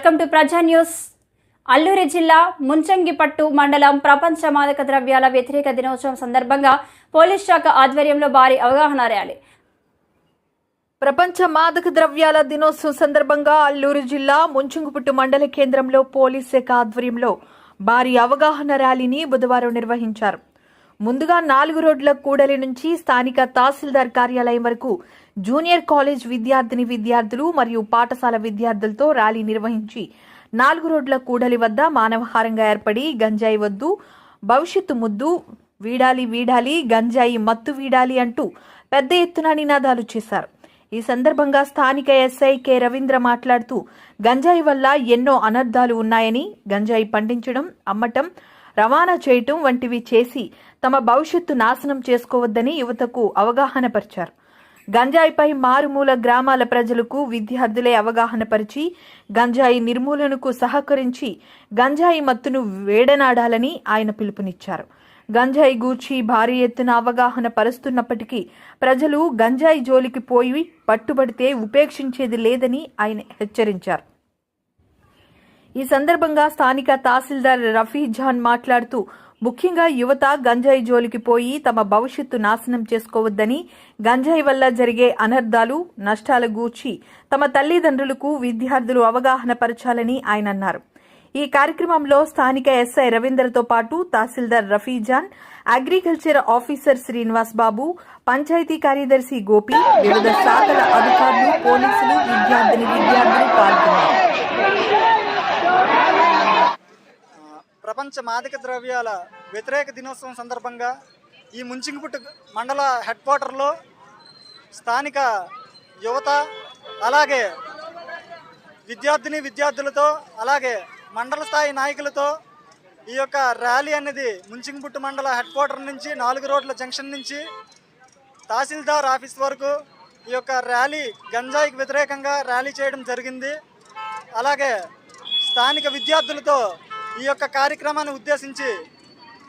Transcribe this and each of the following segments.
Welcome to ప్రజా news. Alluri జిల్లా ముంచంగిపట్టు మండలం ప్రపంచ మాదక ద్రవ్యాల వ్యతిరేక దినోత్సవం సందర్భంగా పోలీస్ శాఖ ఆధ్వర్యంలో భారీ అవగాహన ర్యాలీ. ప్రపంచ మాదక ద్రవ్యాల దినోత్సవం సందర్భంగా అల్లూరు జిల్లా ముంచంగిపుట్టు మండల కేంద్రంలో పోలీస్ శాఖ ఆధ్వర్యంలో భారీ అవగాహన ర్యాలీని బుధవారం నిర్వహించారు. ముందుగా 4 రోడ్ల కూడలి నుంచి స్థానిక తహసీల్దార్ కార్యాలయం వరకు జూనియర్ కాలేజ్ విద్యార్థులు మరియు పాఠశాల విద్యార్థులతో ర్యాలీ నిర్వహించి 4 రోడ్ల కూడలి వద్ద మానవహారంగా ఏర్పడి గంజాయి వద్దు, భవిష్యత్తు ముద్దు, వీడాలి గంజాయి మత్తు వీడాలి అంటూ పెద్ద ఎత్తున నినాదాలు చేశారు. ఈ సందర్భంగా స్థానిక ఎస్ఐ కె రవీంద్ర మాట్లాడుతూ గంజాయి వల్ల ఎన్నో అనర్థాలు ఉన్నాయని, గంజాయి పండించడం, అమ్మటం, రవాణా చేయటం వంటివి చేసి తమ భవిష్యత్తు నాశనం చేసుకోవద్దని యువతకు అవగాహన పరిచారు. గంజాయిపై మారుమూల గ్రామాల ప్రజలకు విద్యార్థులే అవగాహన పరిచి గంజాయి నిర్మూలనకు సహకరించి గంజాయి మత్తును వేడనాడాలని ఆయన పిలుపునిచ్చారు. గంజాయి గూర్చి భారీ ఎత్తున అవగాహన పరుస్తున్నప్పటికీ ప్రజలు గంజాయి జోలికి పోయి పట్టుబడితే ఉపేక్షించేది లేదని ఆయన హెచ్చరించారు. ఈ సందర్భంగా స్థానిక తహసీల్దార్ రఫీజాన్ మాట్లాడుతూ ముఖ్యంగా యువత గంజాయి జోలికి పోయి తమ భవిష్యత్తు నాశనం చేసుకోవద్దని, గంజాయి వల్ల జరిగే అనర్థాలు, నష్టాల గూర్చి తమ తల్లిదండ్రులకు విద్యార్థులు అవగాహన పరచాలని ఆయన అన్నారు. ఈ కార్యక్రమంలో స్థానిక ఎస్ఐ రవీంద్రతో పాటు తహసీల్దార్ రఫీజాన్, అగ్రికల్చర్ ఆఫీసర్ శ్రీనివాస్ బాబు, పంచాయతీ కార్యదర్శి గోపి, వివిధ శాఖల అధికారులు, పోలీసులు, విద్యార్థులు పాల్గొన్నారు. ప్రపంచ మాదక ద్రవ్యాల వ్యతిరేక దినోత్సవం సందర్భంగా ఈ ముంచింగిపుట్టు మండల హెడ్ క్వార్టర్లో స్థానిక యువత, అలాగే విద్యార్థులతో, అలాగే మండల స్థాయి నాయకులతో ఈ యొక్క ర్యాలీ అనేది ముంచింగిపుట్టు మండల హెడ్ క్వార్టర్ నుంచి 4 రోడ్ల జంక్షన్ నుంచి తహసీల్దార్ ఆఫీస్ వరకు ఈ యొక్క ర్యాలీ గంజాయికి వ్యతిరేకంగా ర్యాలీ చేయడం జరిగింది. అలాగే స్థానిక విద్యార్థులతో ఈ యొక్క కార్యక్రమాన్ని ఉద్దేశించి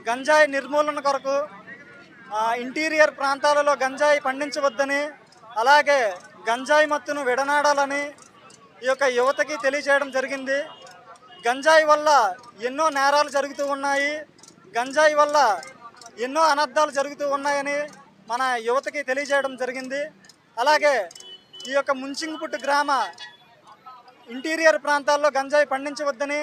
గంజాయి నిర్మూలన కొరకు ఇంటీరియర్ ప్రాంతాలలో గంజాయి పండించవద్దని, అలాగే గంజాయి మత్తును విడనాడాలని ఈ యొక్క యువతకి తెలియజేయడం జరిగింది. గంజాయి వల్ల ఎన్నో నేరాలు జరుగుతూ ఉన్నాయి, గంజాయి వల్ల ఎన్నో అనర్థాలు జరుగుతూ ఉన్నాయని మన యువతకి తెలియజేయడం జరిగింది. అలాగే ఈ యొక్క ముంచింగిపుట్టు గ్రామ ఇంటీరియర్ ప్రాంతాల్లో గంజాయి పండించవద్దని,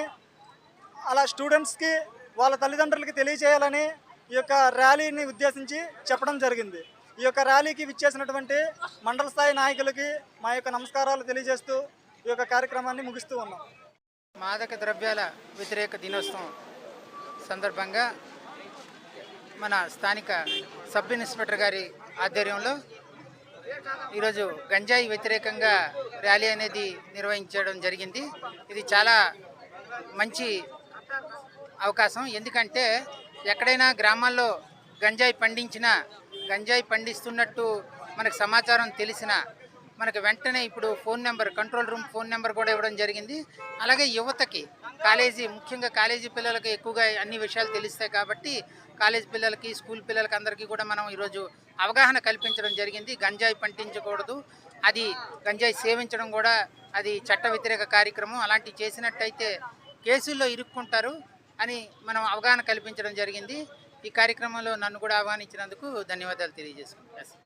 అలా స్టూడెంట్స్కి వాళ్ళ తల్లిదండ్రులకి తెలియజేయాలని ఈ యొక్క ర్యాలీని ఉద్దేశించి చెప్పడం జరిగింది. ఈ యొక్క ర్యాలీకి విచ్చేసినటువంటి మండల స్థాయి నాయకులకి మా యొక్క నమస్కారాలు తెలియజేస్తూ ఈ యొక్క కార్యక్రమాన్ని ముగిస్తూ ఉన్నాం. మాదక ద్రవ్యాల వ్యతిరేక దినోత్సవం సందర్భంగా మన స్థానిక సబ్ ఇన్స్పెక్టర్ గారి ఆధ్వర్యంలో ఈరోజు గంజాయి వ్యతిరేకంగా ర్యాలీ అనేది నిర్వహించడం జరిగింది. ఇది చాలా మంచి అవకాశం. ఎందుకంటే ఎక్కడైనా గ్రామాల్లో గంజాయి పండిస్తున్నట్టు మనకు సమాచారం తెలిసిన మనకు వెంటనే ఇప్పుడు కంట్రోల్ రూమ్ ఫోన్ నెంబర్ కూడా ఇవ్వడం జరిగింది. అలాగే యువతకి ముఖ్యంగా కాలేజీ పిల్లలకి ఎక్కువగా అన్ని విషయాలు తెలుస్తాయి కాబట్టి కాలేజీ పిల్లలకి, స్కూల్ పిల్లలకి అందరికీ కూడా మనం ఈరోజు అవగాహన కల్పించడం జరిగింది. గంజాయి పండించకూడదు, అది గంజాయి సేవించడం కూడా అది చట్ట వ్యతిరేక కార్యక్రమం, అలాంటివి చేసినట్టయితే కేసుల్లో ఇరుక్కుంటారు అని మనం అవగాహన కల్పించడం జరిగింది. ఈ కార్యక్రమంలో నన్ను కూడా ఆహ్వానించినందుకు ధన్యవాదాలు తెలియజేసుకుంటాను.